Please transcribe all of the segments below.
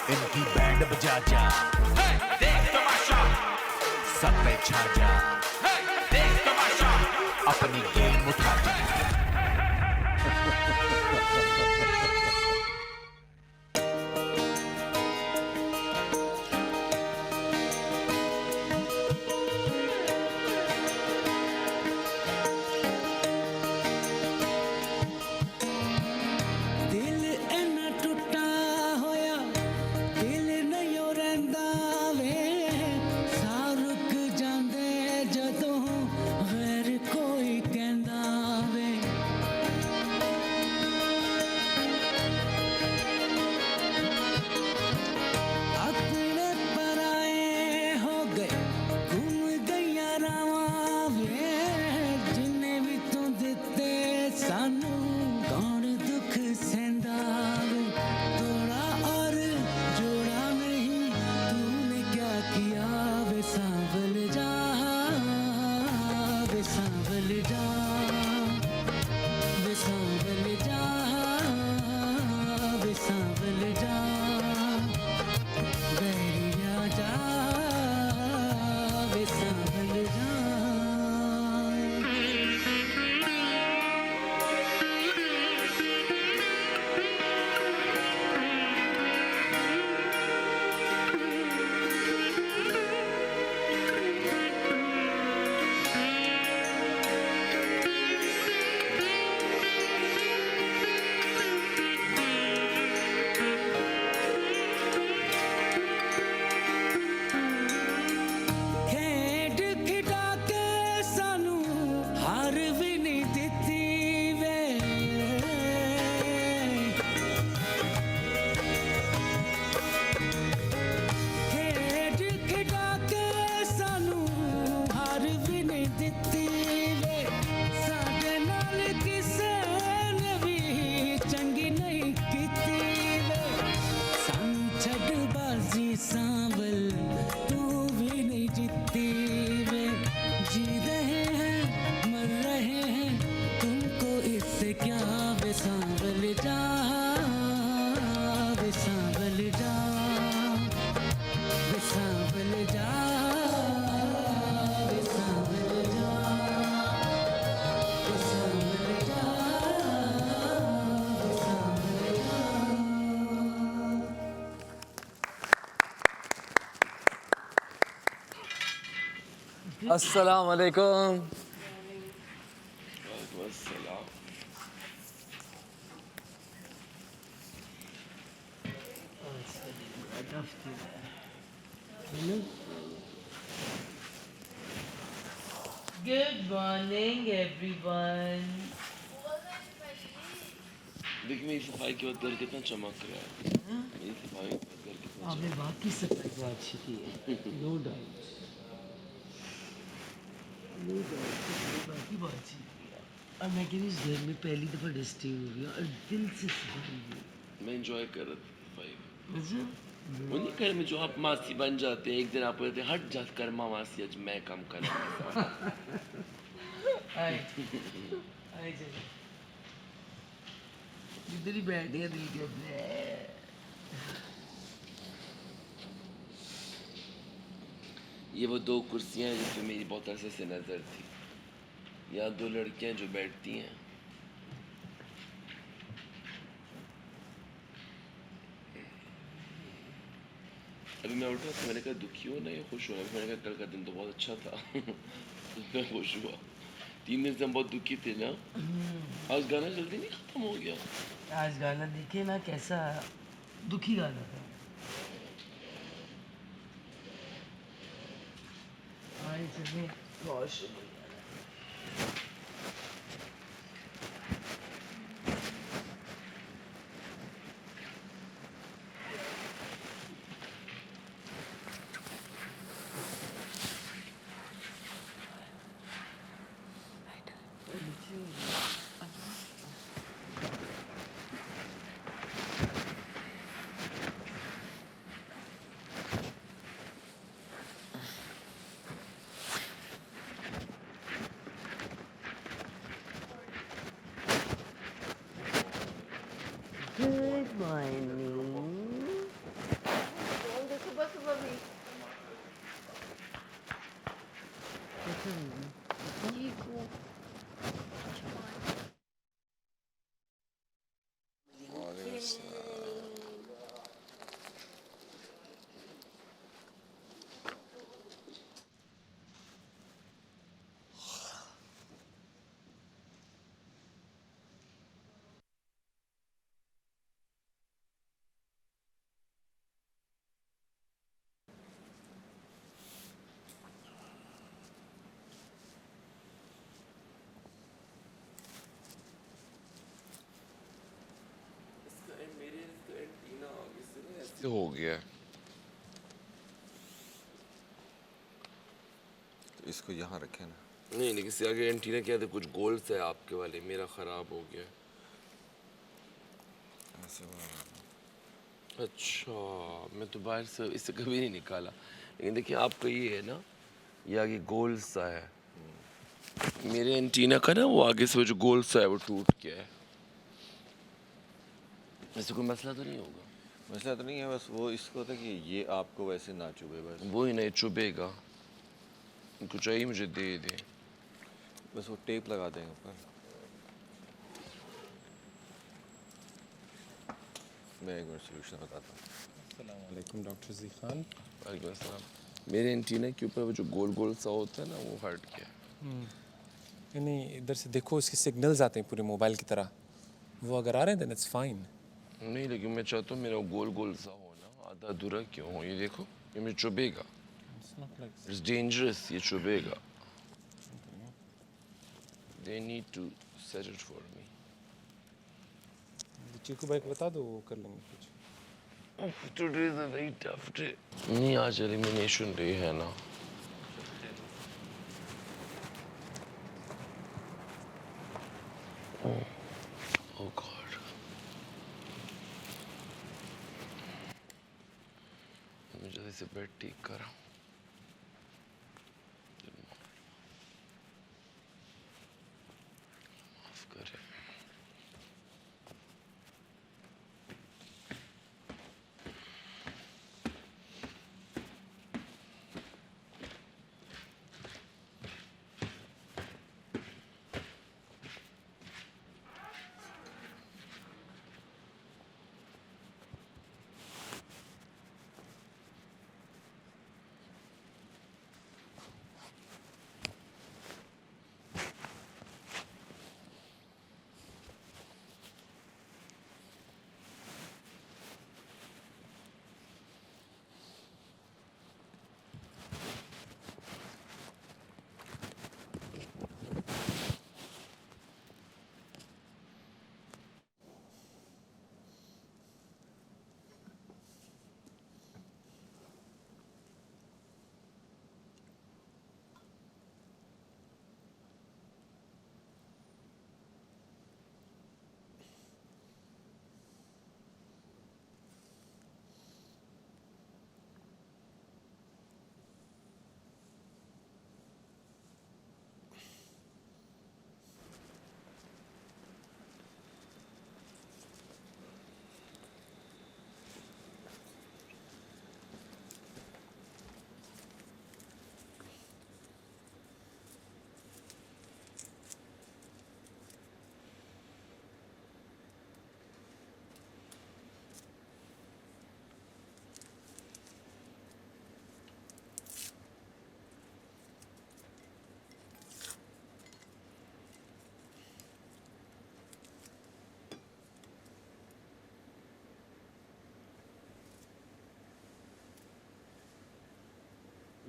इनकी बैंड बजा जा, देख तमाशा, सब पे छा जा, देख तमाशा, अपनी गेम उठा जा। अस्सलाम वालेकुम। Good morning, everyone. देख मेरी सफाई के बाद घर कितना चमक रहा है। मेरी सफाई के बाद घर कितना आपने बाकी सफाई तो अच्छी की है, नो डाउट, नो डाउट, बाकी बहुत अच्छी की है। और मैं कह रही इस घर में पहली दफ़ा डस्टिंग हुई है और दिल से सफाई हुई। मैं इंजॉय कर रहा था सफाई। अच्छा, उन्हीं घर में जो आप मासी बन जाते हैं, एक दिन आप बोलते हैं हट जा कर्मा मासी, आज मैं काम करना। आए आए चलो, इधर ही बैठे हैं दिल के अपने। ये वो दो कुर्सियां हैं जिस पे मेरी बहुत अरसे से नजर थी। यहाँ दो लड़कियां जो बैठती हैं। अभी मैं उठा तो मैंने कहा दुखी हो ना या खुश हो ना। मैंने कहा कल का दिन तो बहुत अच्छा था। मैं खुश हुआ। 3 दिन से हम बहुत दुखी थे ना। आज गाना जल्दी नहीं खत्म हो गया। आज गाना देखे ना कैसा दुखी गाना था। आए चले रोशनी। तो हो गया है। तो इसको यहाँ रखें ना। नहीं लेकिन इससे आगे एंटीना क्या था, कुछ गोल्स है आपके वाले, मेरा ख़राब हो गया है। ऐसे वो- अच्छा, मैं तो बाहर से इससे कभी नहीं निकाला, लेकिन देखिए आपका ये है ना, ये आगे गोल सा है, मेरे एंटीना का ना वो आगे से वो जो गोल सा है वो टूट गया है। ऐसे कोई मसला तो नहीं होगा? मसला तो नहीं है, बस वो इसको था कि ये आपको वैसे ना चुभे, बस वो ही नहीं चुभेगा, कुछ चाहिए मुझे दे दे। बस वो टेप लगा देंगे ऊपर। मैं एक मिनट सोल्यूशन बताता हूँ। अस्सलामुअलैकुम डॉक्टर जी खान। वालेकुम अस्सलाम। मेरे एंटीना के ऊपर वो जो गोल गोल सा होता है ना वो हट गया। नहीं इधर से देखो, इसके सिग्नल्स आते हैं पूरे मोबाइल की तरह, वो अगर आ रहे हैं देन इट्स फाइन। नहीं लेकिन मैं चाहता हूँ मेरा गोल गोल सा हो ना, आधा अधूरा क्यों हो, ये देखो ये मुझे चुभेगा, इट्स डेंजरस, ये चुभेगा। They need to set it for me. चीकू भाई को बता दो, वो कर लेंगे कुछ। Today is a very tough day. नहीं आज एलिमिनेशन डे है ना। Oh God. मुझे जल्दी से बेड ठीक करा। माफ करे।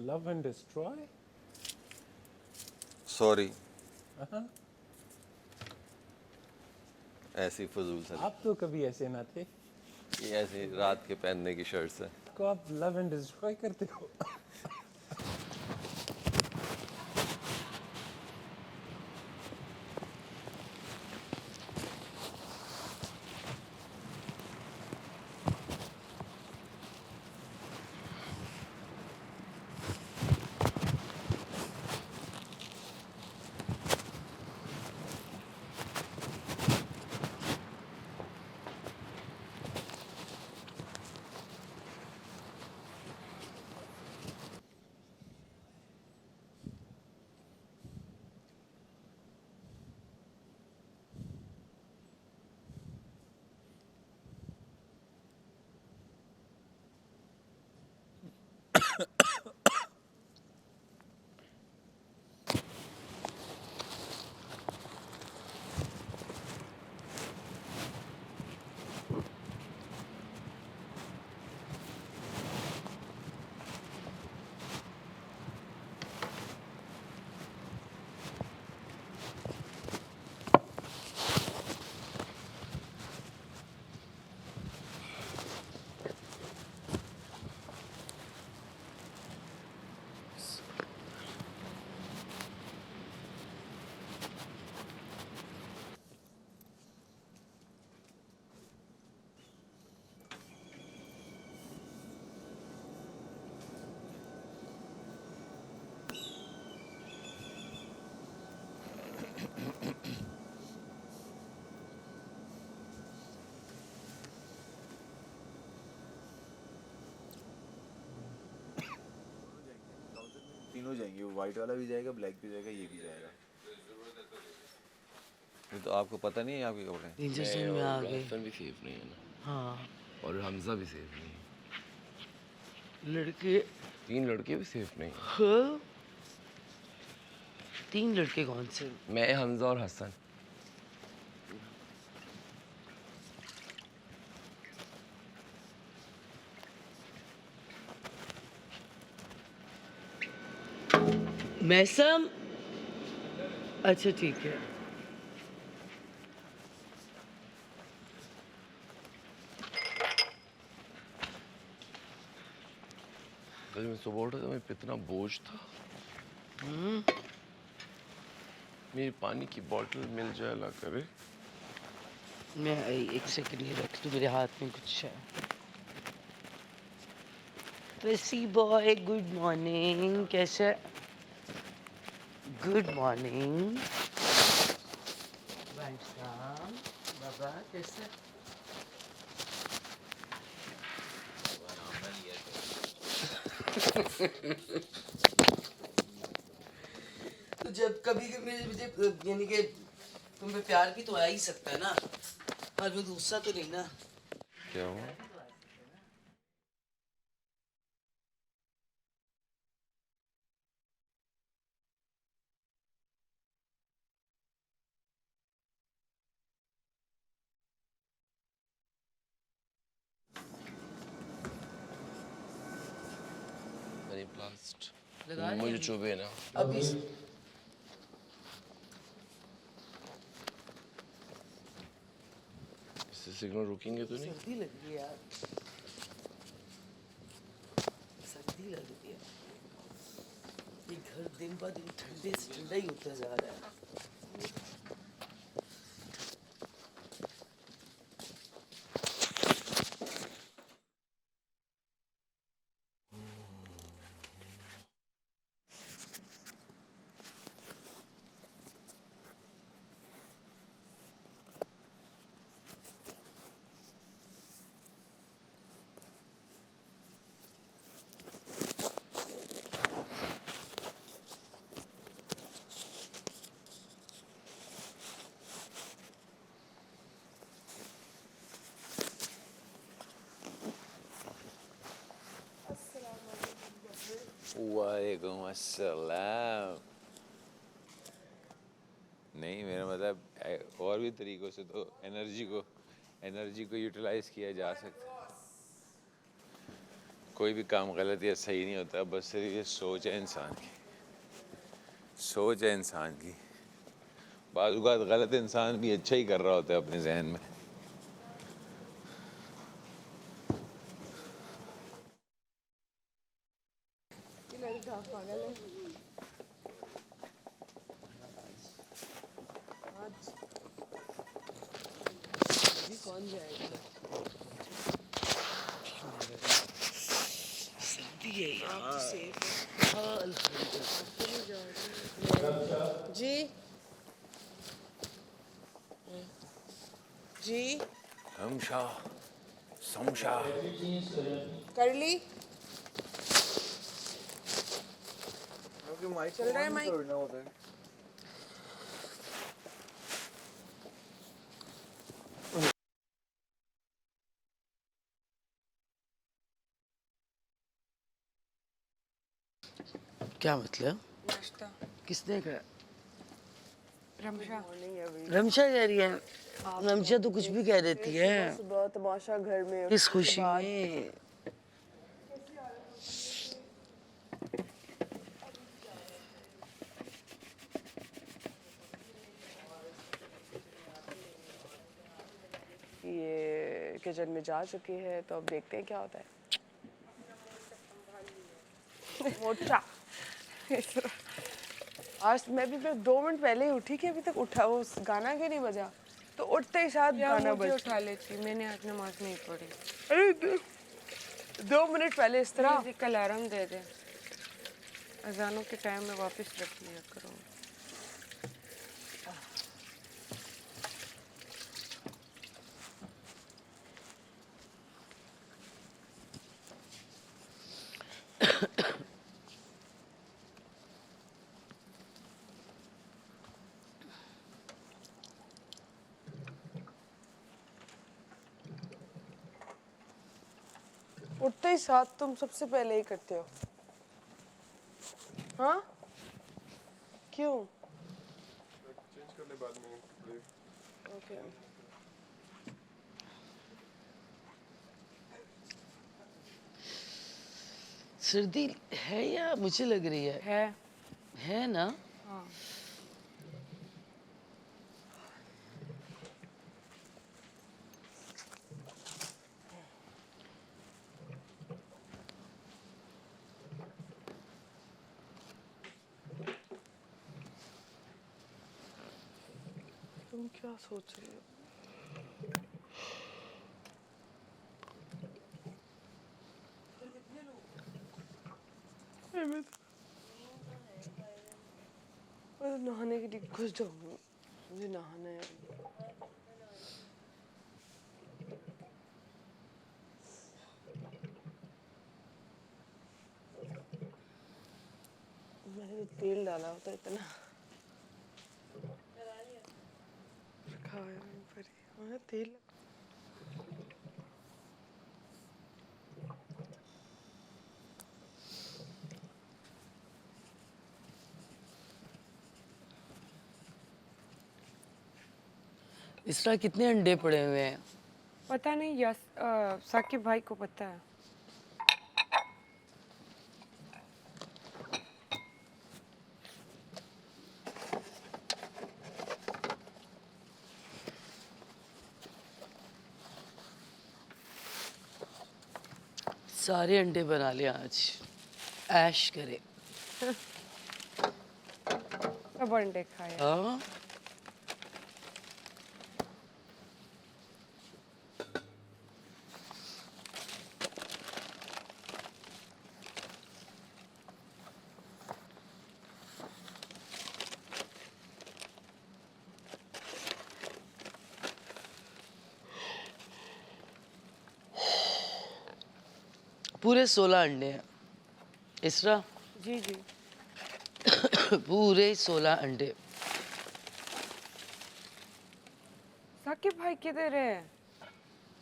Love and destroy. सॉरी, ऐसी फजूल सा आप तो कभी ऐसे ना थे, ये ऐसे रात के पहनने की शर्ट्स है। को आप लव एंड डिस्ट्रॉय करते हो। तीनों जाएंगे, वो वाइट वाला भी जाएगा, ब्लैक भी जाएगा, ये भी जाएगा। ये तो आपको पता नहीं है आपके कपड़े। डेंजर जोन में आ गए। रास्ता भी सेफ नहीं है ना, हाँ और हमजा भी सेफ नहीं है। लड़के 3 लड़के भी सेफ नहीं है। हाँ? 3 लड़के कौन से? मैं, हमजा और हसन। मैसम, अच्छा ठीक है। कल मैं सुबह उठा तो मेरे पे इतना बोझ था। मेरी पानी की बोतल मिल जाए अल्लाह करे। मैं एक सेकंड ये रख दूं, मेरे हाथ में कुछ है। ट्रेसी बॉय गुड मॉर्निंग, कैसे? Good morning. बाबा कैसे? तो जब कभी कभी मुझे यानी कि तुम पे प्यार भी तो आ ही सकता है ना, हर वक्त गुस्सा तो नहीं ना। क्या हुआ? मैंने प्लास्ट लगा मुझे लिया? चुभे ना। अभी इससे सिग्नल रुकेंगे तो नहीं? सर्दी लग रही है यार, सर्दी लग रही है। ये घर दिन ब दिन ठंडे से ठंडा ही होता जा रहा है। वालेकुम अस्सलाम। नहीं, मेरा मतलब और भी तरीक़ों से तो एनर्जी को यूटिलाइज़ किया जा सकता है। कोई भी काम गलत या सही नहीं होता, बस सिर्फ ये सोच है इंसान की। सोच है इंसान की। बाज़ औक़ात गलत इंसान भी अच्छा ही कर रहा होता है अपने जहन में। सर्दी है यार। हाँ जी जी समशा कर ली। चल रहा है माइक। क्या मतलब? नाश्ता किसने कहा? रमशा रमशा कह रही है? रमशा तो कुछ भी कह देती है। सुबह तमाशा घर में किस खुशी में? ये किचन में जा चुकी है, तो अब देखते हैं क्या होता है। मोटा आज मैं भी 2 मिनट पहले ही उठी कि अभी तक उठा वो गाना क्यों नहीं बजा, तो उठते ही साथ गाना बज। उठा लेती, मैंने आज नमाज नहीं पढ़ी। अरे 2 मिनट पहले इस तरह मुझे कल अलार्म दे दे, अजानों के टाइम में वापस रख लिया करो। उठते ही साथ तुम सबसे पहले ही करते हो, हाँ? क्यों? चेंज कर ले बाद में कपड़े। ओके। सर्दी है या मुझे लग रही है? है ना? हाँ। तुम क्या सोच रही हो? मैं तो नहाने के लिए घुस जाऊंगी, मुझे नहाना है अभी। मैंने तो तेल डाला होता इतना रखा है वहीं पर ही। हाँ, तेल इस तरह कितने अंडे पड़े हुए हैं? पता नहीं, साकिब भाई को पता है। सारे अंडे बना ले आज, ऐश करे। सब अंडे खाए। हाँ, पूरे 16 अंडे हैं इसरा। जी जी। पूरे 16 अंडे। साकिब भाई किधर है?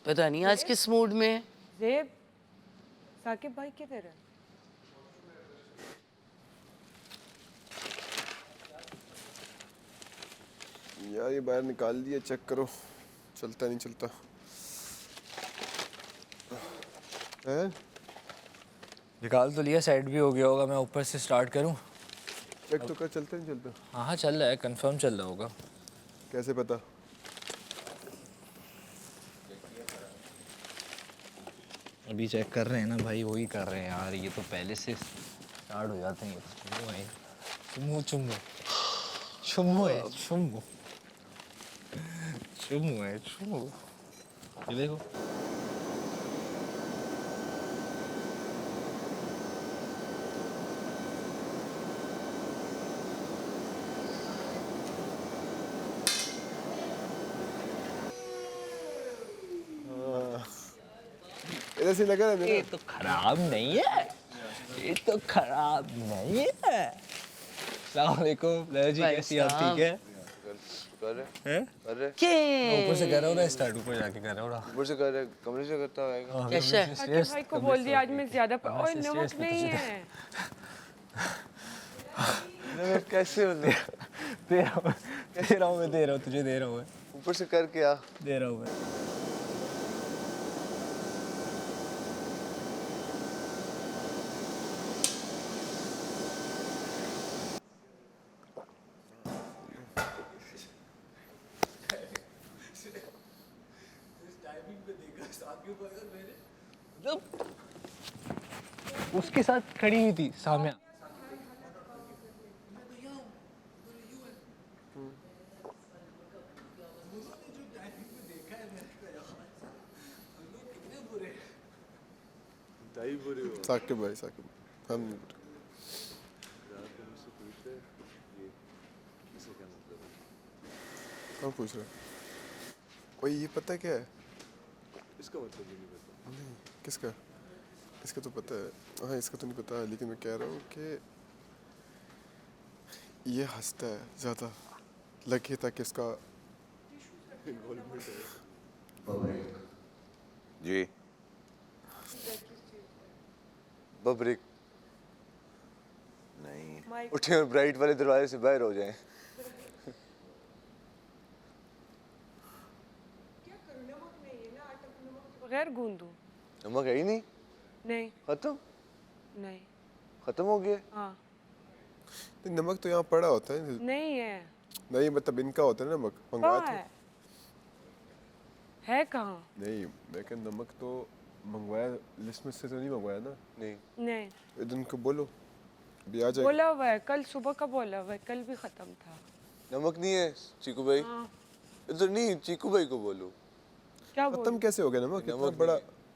पता नहीं आज किस मूड में है। जेब, साकिब भाई किधर है? यार ये बाहर निकाल दिया, चेक करो, चलता नहीं चलता है। निकाल तो लिया, साइड भी हो गया होगा। मैं ऊपर से स्टार्ट करूं? चेक तो कर, चलता नहीं चलता? हाँ हाँ चल रहा है, कंफर्म चल रहा होगा। कैसे पता? अभी चेक कर रहे हैं ना भाई, वही कर रहे हैं यार। ये तो पहले से स्टार्ट हो जाते हैं। चुम्मू है, चुम्मू चुम्मू चुम्मू है, चुम्मू चुम्मू है, चुम्मू। ये देखो, इधर से लगा है ये मेरा। तो खराब नहीं है, ये तो खराब नहीं है। अस्सलाम वालेकुम लहर जी, कैसी आप? ठीक है? कर रहे हैं? कर रहे के ऊपर से कर रहा हूँ ना, स्टार्ट ऊपर जाके कर रहा हूँ ना। ऊपर से कर रहे, कमरे से करता होगा। कैसा है? साकिब भाई को बोल दिया आज मैं ज्यादा और नमक नहीं है। कैसे होने? दे रहा हूँ मैं, दे रहा हूँ तुझे, दे रहा हूँ मैं, ऊपर से करके आ। दे रहा हूँ मैं। उसके साथ खड़ी हुई थी साम्या। साकिब भाई, साकिब हम नहीं बुरे। कौन पूछ रहा है? कोई ये पता क्या है? इसका मतलब नहीं पता। नहीं, किसका? इसका तो पता है। हाँ, इसका तो नहीं पता, लेकिन मैं कह रहा हूँ कि ये हंसता है ज़्यादा, लगे ताकि इसका जी बब्रिक नहीं उठे और ब्राइट वाले दरवाजे से बाहर हो जाएं। बगैर गूंदूं? नमक है ही नहीं, नहीं खत्म नहीं। खत्म हो गया। हाँ नहीं, नमक तो यहाँ पड़ा होता है। नहीं है। नहीं मतलब इनका होता है ना नमक, मंगवाया कहाँ था। है कहाँ? नहीं मैं क्या नमक तो मंगवाया, लिस्ट में से तो नहीं मंगवाया ना। नहीं नहीं इधर को बोलो अभी आ जाएगा। बोला हुआ है, कल सुबह का बोला हुआ है, कल भी खत्म था। नमक नहीं है चीकू भाई, हाँ इधर नहीं, चीकू भाई को बोलो। क्या खत्म बोलूं? कैसे हो गया नमक, इतना नमक बड़ा।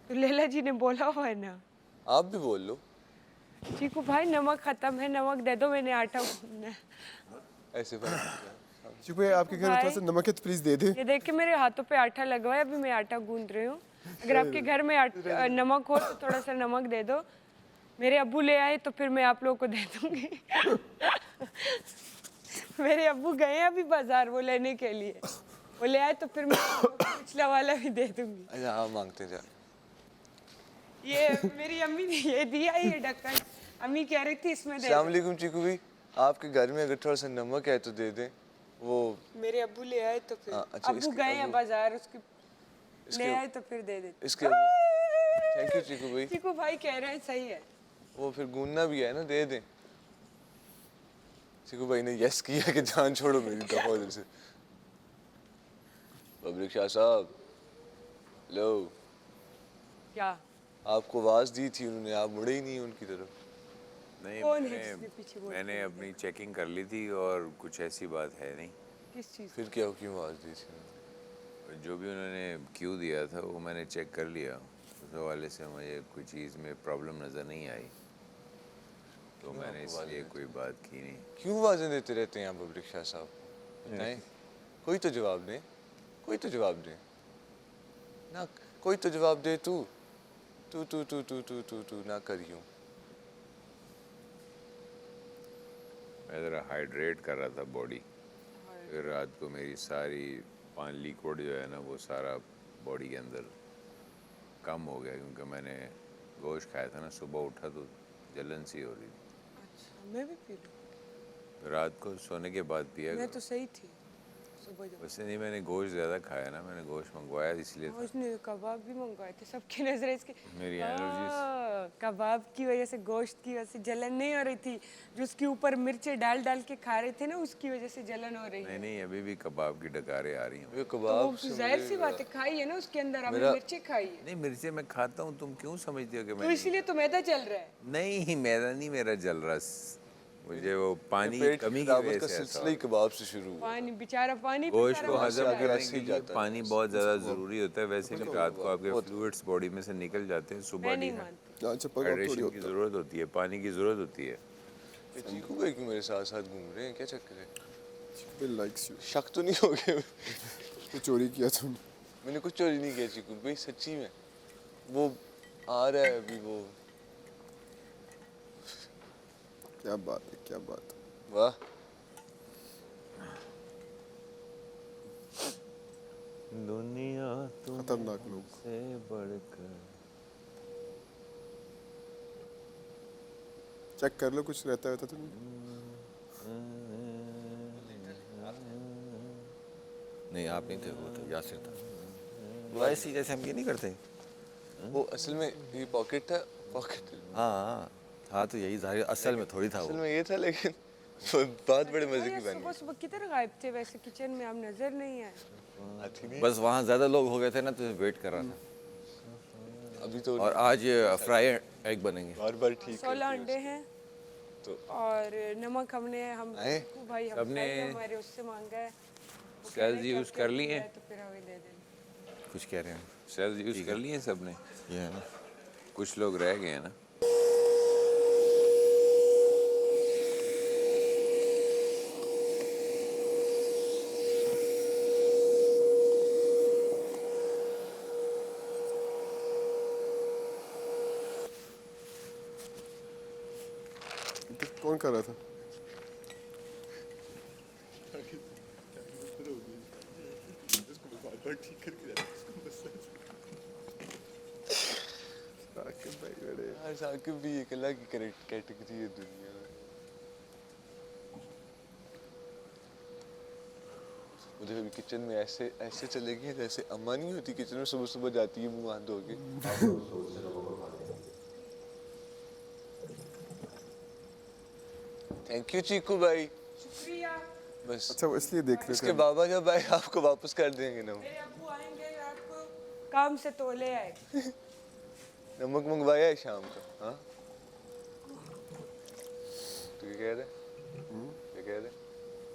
तो लैला जी ने बोला हुआ है ना। आप भी बोल लो। चीकू भाई नमक खत्म है, नमक दे दो, मैंने आटा गूंदना है। ऐसे बात चीकू भाई आपके घर में थोड़ा सा नमक है तो प्लीज दे दे। ये देख के मेरे हाथों पे आटा लगा हुआ है, अभी मैं आटा गूंद रही हूँ। अगर आपके घर में नमक हो तो थोड़ा सा नमक दे दो। मेरे अब्बू ले आए तो फिर मैं आप लोगों को दे दूंगी। मेरे अब्बू गए हैं अभी बाजार वो लेने के लिए, वो ले आए तो फिर मैं पिछला वाला भी दे दूंगी। अच्छा हाँ मांगते जा। ये मेरी अम्मी ने ये दिया, ये ढक्कन अम्मी कह रही थी इसमें दे दो। अस्सलाम वालेकुम चीकू भाई, आपके घर में अगर थोड़ा सा नमक है तो दे दें। वो मेरे अब्बू ले आए तो फिर अच्छा, अब्बू इसके गए हैं अब्बू- बाजार, उसके ले आए तो फिर दे देते। इसके थैंक यू चीकू भाई। चीकू भाई कह रहे हैं सही है। वो फिर गूंदना भी है ना, दे दें। चीकू भाई ने यस किया कि जान छोड़ो मेरी दफा उधर से। बब्रिक शाह साहब, लो क्या आपको आवाज दी थी उन्होंने, आप मुड़े ही नहीं उनकी तरफ। नहीं कौन है जिसने पीछे बोल मैंने के अपनी चेकिंग कर ली थी और कुछ ऐसी बात है नहीं। किस चीज़? फिर क्या क्यों आवाज दी थी उन्होंने? जो भी उन्होंने क्यों दिया था वो मैंने चेक कर लिया, उस हवाले से मुझे कोई चीज़ में प्रॉब्लम नज़र नहीं आई, तो मैंने इसलिए कोई बात की नहीं। क्यों आवाजें देते रहते हैं आप बब्रिक शाह साहब, बताएं। कोई तो जवाब दे, कोई तो जवाब दे ना, कोई तो जवाब दे। तू तू तू तू तू तू तू तू ना करियो। मैं ज़रा हाइड्रेट कर रहा था बॉडी, फिर रात को मेरी सारी लिक्विड जो है ना वो सारा बॉडी के अंदर कम हो गया, क्योंकि मैंने गोश्त खाया था ना, सुबह उठा तो जलन सी हो रही थी। अच्छा मैं भी पी लूँ? रात को सोने के बाद पिया मैं करो। तो सही थी सुबह जब। वैसे नहीं, मैंने गोश्त ज़्यादा खाया ना, मैंने गोश्त मंगवाया इसलिए था। उसने कबाब भी मंगवाए थे, सबकी नजरें इसके मेरी एलर्जीज कबाब की वजह से, गोश्त की वजह से जलन नहीं हो रही थी, जो उसके ऊपर मिर्चे डाल डाल के खा रहे थे ना, उसकी वजह से जलन हो रही है। नहीं नहीं, अभी भी कबाब की डकारें आ रही हैं। ये तो कबाब वो से जाहिर सी मुझे- बात है, खाई है ना उसके अंदर, आपने मेरा- मिर्चे खाई है नहीं, मिर्चे मैं खाता हूँ, तुम क्यों समझते हो कि तो मैं इसीलिए तो मैदा चल रहा है। नहीं, मेरा नहीं, मेरा जल रहा मुझे वो पानी की पेट कमी की खराबत वजह का से ऐसा सिलसिला ही कबाब से शुरू हुआ। पानी बेचारा पानी पे गोश्त सारा को वक्त हजम लगा है। करने ऐसे ही के लिए जाता है। पानी बहुत ज़्यादा ज़रूरी होता है। वैसे भी रात को आपके फ्लूइड्स बॉडी में से निकल जाते हैं, सुबह मैं नहीं मानती। अच्छा पगार थोड़ी हाइड्रेशन की होता है। ज़रूरत होती है, पानी की ज़रूरत होती है। ये चीकू भाई क्यों मेरे साथ साथ घूम रहे हैं, क्या चक्कर है? Bill likes you. शक तो नहीं हो गया? तो चोरी किया तुमने। मैंने कुछ चोरी नहीं किया चीकू भाई, सच्ची में। वो आ रहा है अभी वो। क्या बात है, क्या बात है। वाह दुनिया खतरनाक लोग। से बढ़कर चेक कर लो कुछ रहता है तो नहीं। नहीं आप नहीं थे, वो तो यासिर था। वो ऐसी जैसे हम ये नहीं करते। वो असल में ये पॉकेट था, पॉकेट। हाँ हाँ तो यही जाहिर, असल में थोड़ी था असल वो। में ये था, लेकिन बात बड़े मजे अरे की बनी। सुबह सुबह किधर गायब थे वैसे, किचन में आप नजर नहीं आए। आती नहीं बस वहाँ ज़्यादा लोग हो गए थे ना, तो वेट कर रहा था। अभी तो। और आज फ्राई एग बनेंगे। बार बार ठीक 16 अंडे हैं तो और नमक हमने हम आए? भाई हम सबने हमारे उससे मांगा है। वो कह सेल्स रहे यूज़ कि कर अब लिए? है तो फिर हमें दे देना। कुछ कह रहे हैं सेल्स यूज़ कर लिए सबने? ये है ना। कुछ लोग रह गए हैं ना। तो कौन कर रहा था? अड़े यार साकिब भी एक अलग ही कैटेगरी है दुनिया में। मुझे अभी किचन में ऐसे ऐसे चलेगी जैसे अम्मा नहीं होती किचन में सुबह सुबह जाती है मुंह हाथ धो के। थैंक यू चीकू भाई। शुक्रिया। बस अच्छा वो इसलिए देख रहे इसके थे बाबा जब आए आपको वापस कर देंगे ना। मेरे अब्बू आएंगे रात को काम से तो ले आए। नमक मंगवाया है शाम का। हाँ तू क्या कह रहे क्या कह रहे?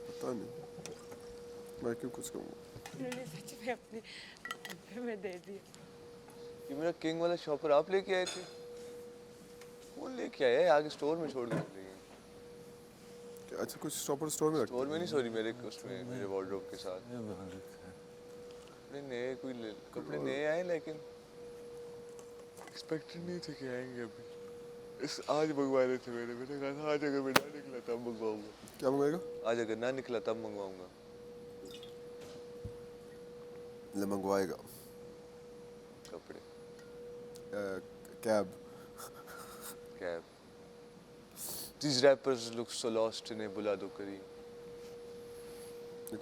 पता नहीं मैं क्यों कुछ कहूँगा। उन्होंने सच में अपने डब्बे में दे दिया। ये मेरा किंग वाला शॉपर आप लेके आए थे? कौन लेके आया है? आगे स्टोर में छोड़ के चले गए। क्या अच्छा कुछ शॉपर स्टोर में रखते स्टोर में नहीं सॉरी मेरे उसमें मेरे वार्डरोब के साथ। कपड़े नए कपड़े नए आए लेकिन एक्सपेक्टेड नहीं थे कि आएंगे अभी। इस आज मंगवा रहे थे मैंने कहा था आज अगर मैं ना निकला तब मंगवाऊंगा। क्या मंगवाएगा? आज अगर ना निकला तब मंगवाऊंगा। ले मंगवाएगा कपड़े cab cab. These rappers look so lost इन्हें बुला दो करीब।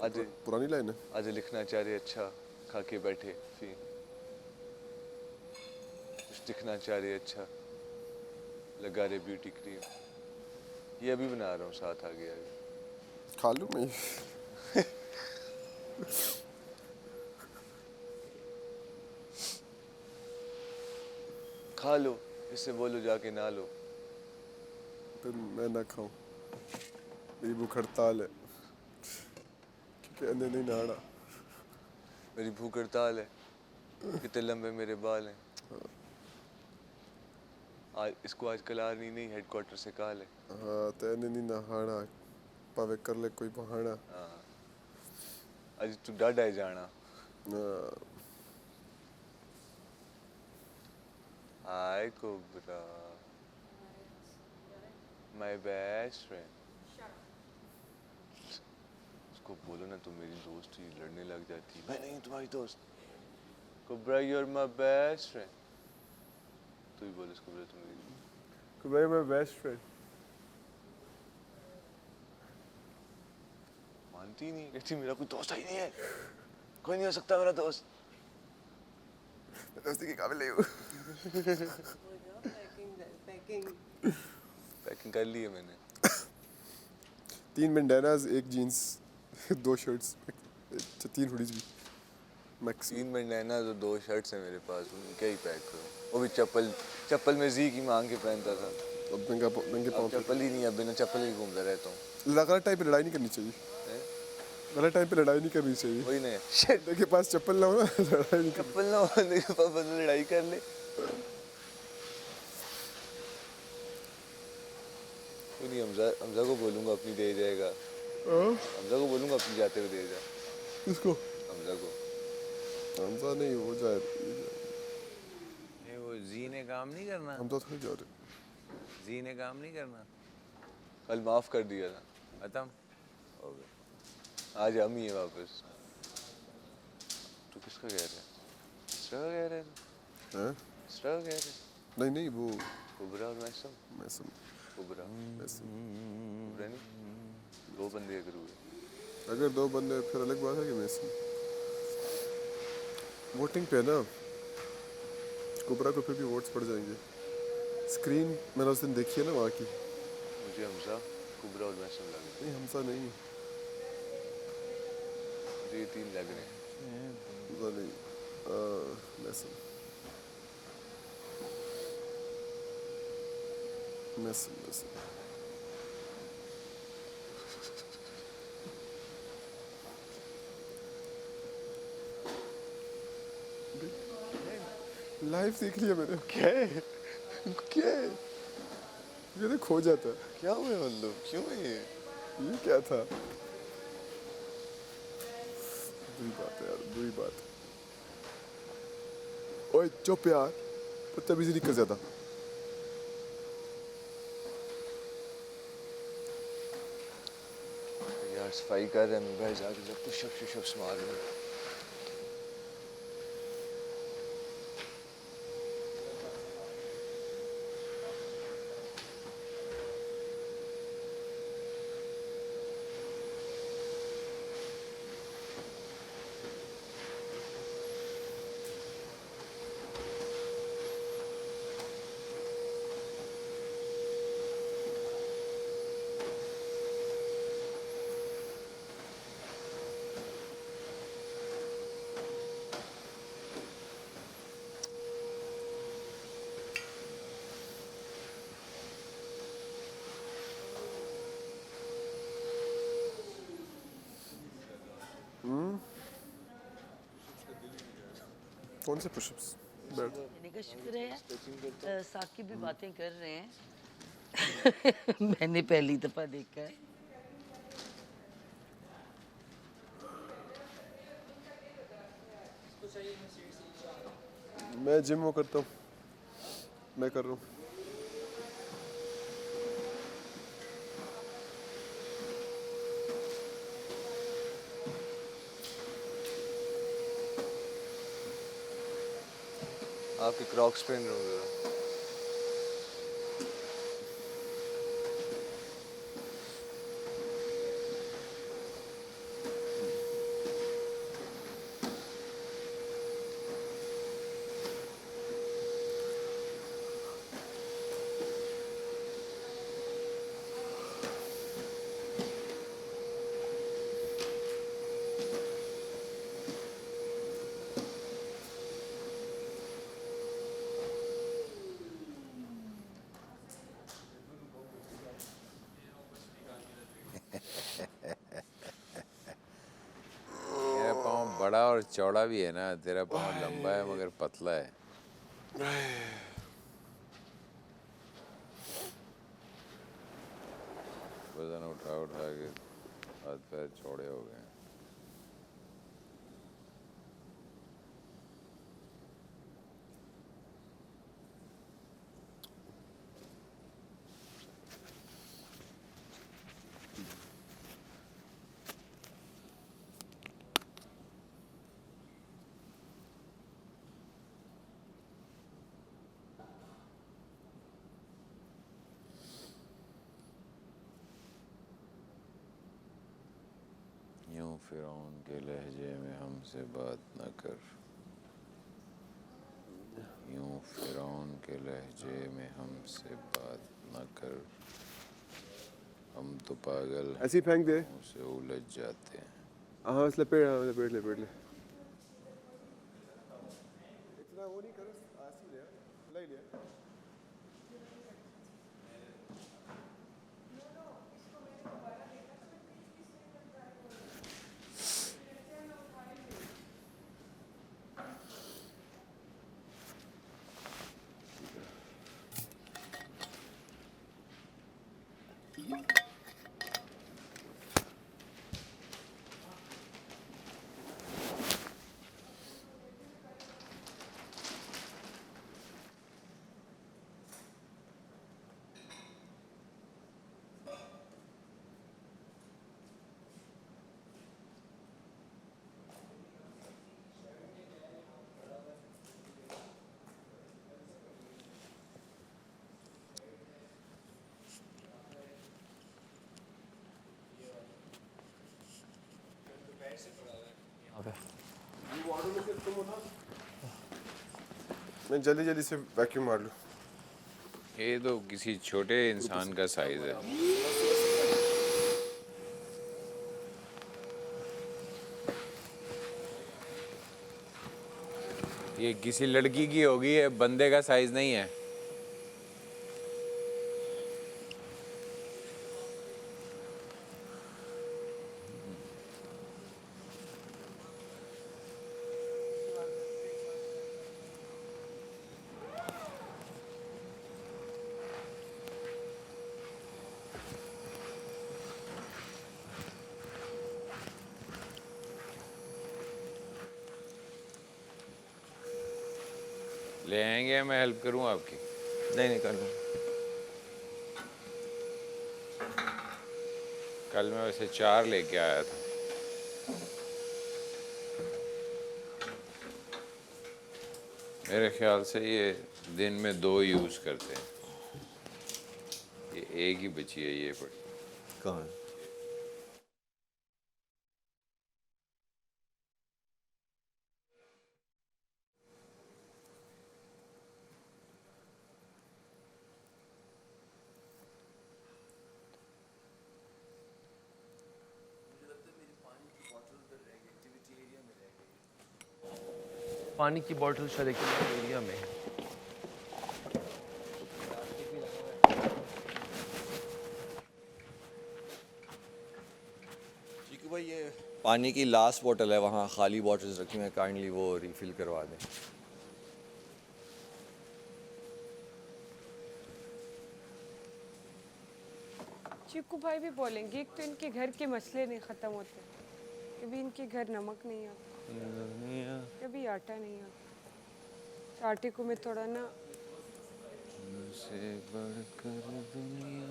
आज पुरानी लाइन है। आज लिखना चाह रहे अच्छा खा के बैठे फीम। कुछ दिखना चाह रहे अच्छा लगा रहे ब्यूटी क्रीम। ये अभी बना रहा हूँ साथ आ गया। खा लूँ मैं खा लो इससे बोलो जाके ना लो। फिर मैं ना खाऊं मेरी भूख हड़ताल है क्योंकि अंदर नहीं नहाना। मेरी भूख हड़ताल है कितने लंबे मेरे बाल हैं। आज इसको आजकल आर्मी नहीं हेडक्वार्टर से कहा ले। हाँ तेने नहीं नहाना पावे कर ले कोई बहाना। हाँ आज तू डाढ़ा है जाना। हाय कोबरा माय बेस्ट फ्रेंड। उसको बोलो ना तुम मेरी दोस्त ही लड़ने लग जाती। मैं नहीं तुम्हारी दोस्त। Cobra you are my best friend. तू ही बोल इसको बोले तुम मेरी कोबरा माय बेस्ट फ्रेंड। मानती नहीं कहती मेरा कोई दोस्त ही नहीं है। कोई नहीं हो सकता मेरा दोस्त। दोस्ती के काबिल नहीं हूँ। पैकिंग कर ली है मैंने। 3 बैंडानास 1 जीन्स 2 शर्ट्स 3 हुडीज भी मैक्स। 3 बैंडाना और 2 शर्ट्स हैं मेरे पास उनके ही पैक करो। वो भी चप्पल में जी की मांग के पहनता था। अब महंगे पाँव चप्पल ही नहीं है बिना चप्पल ही घूमता रहता हूँ। गलत टाइम पे लड़ाई नहीं करनी चाहिए। गलत टाइम पे लड़ाई नहीं करनी चाहिए। वही नहीं देखिए पास चप्पल ना हो ना लड़ाई नहीं चप्पल ना होने के पास लड़ाई कर ले। कोई नहीं हमजा को बोलूँगा अपनी दे जाएगा। हमजा को बोलूँगा अपनी जाते हुए दे जा। किसको? हमजा को। हमजा नहीं हो जाए। नहीं वो जी ने काम नहीं करना। हमजा थोड़ी जा रहे। जी ने काम नहीं करना। कल माफ कर दिया था। खत्म हो गया। आज हम ही है वापस। तू किसका कह रहा है? इसरा का कह रहा है? हैं? इसरा का कह रहा है? नहीं नहीं वो कोबरा और मैसम। कोबरा कोबरा नहीं 2 बंदे अगर हुए। अगर 2 बंदे फिर अलग बात है कि मैं वोटिंग पे है ना कोबरा को फिर भी वोट्स पड़ जाएंगे। स्क्रीन मैंने उस दिन देखी है ना वहाँ की। मुझे हमजा कोबरा और मैसम लग रहे। नहीं हमजा नहीं मुझे ये 3 लग रहे हैं। हमजा नहीं मैसम मैसम मैसम। लाइव सीख लिया मैंने। क्या है? क्या है? ये तो खो जाता है। क्या हुआ मतलब क्यों है ये क्या था? बुरी बात है यार बुरी बात। ओए चुप यार बदतमीजी नहीं कर ज्यादा। यार सफाई कर रहे हैं मैं बाहर जाके जब पुशअप्स मार रहे हैं। कौन से पुशअप्स? बैठ। मैंने कहा शुक्र है साकिब भी बातें कर रहे हैं। मैंने पहली दफा देखा है। मैं जिम वो करता हूँ, मैं कर रहा हूँ। आपके क्रॉक्स पहन रहे हो जरा। मेरा पाँव बड़ा और चौड़ा भी है ना, तेरा पाँव लंबा है मगर पतला है। वजन उठा उठा के हाथ पैर चौड़े हो गए। यूं फिरौन के लहजे में हमसे बात न कर, यूं फिरौन के लहजे में हमसे बात न कर, हम तो पागल ऐसे ही फेंक दे। से उलझ जाते हैं। हाँ लपेट, हाँ लपेट लपेट ले। इतना वो नहीं कर, आसी ले, लाई ले। मैं जल्दी जल्दी से वैक्यूम मार लूँ। ये तो किसी छोटे इंसान का साइज है। ये किसी लड़की की होगी, ये बंदे का साइज नहीं है। ले आएंगे, मैं हेल्प करूं आपकी? नहीं कर दूँ। कल मैं वैसे 4 लेके आया था। मेरे ख्याल से ये दिन में 2 यूज़ करते हैं। ये एक ही बची है, ये पड़ी। कहाँ है? पानी की बोतल शायद एरिया में है। चीकू भाई ये पानी की लास्ट बोतल है, वहाँ खाली बॉटल्स रखी हुई हैं, काइंडली वो रिफिल करवा दें। चीकू भाई भी बोलेंगे, एक तो इनके घर के मसले नहीं ख़त्म होते, कभी इनके घर नमक नहीं आता, कभी आटा नहीं आता। तो आटे को मैं थोड़ा ना से बढ़कर दुनिया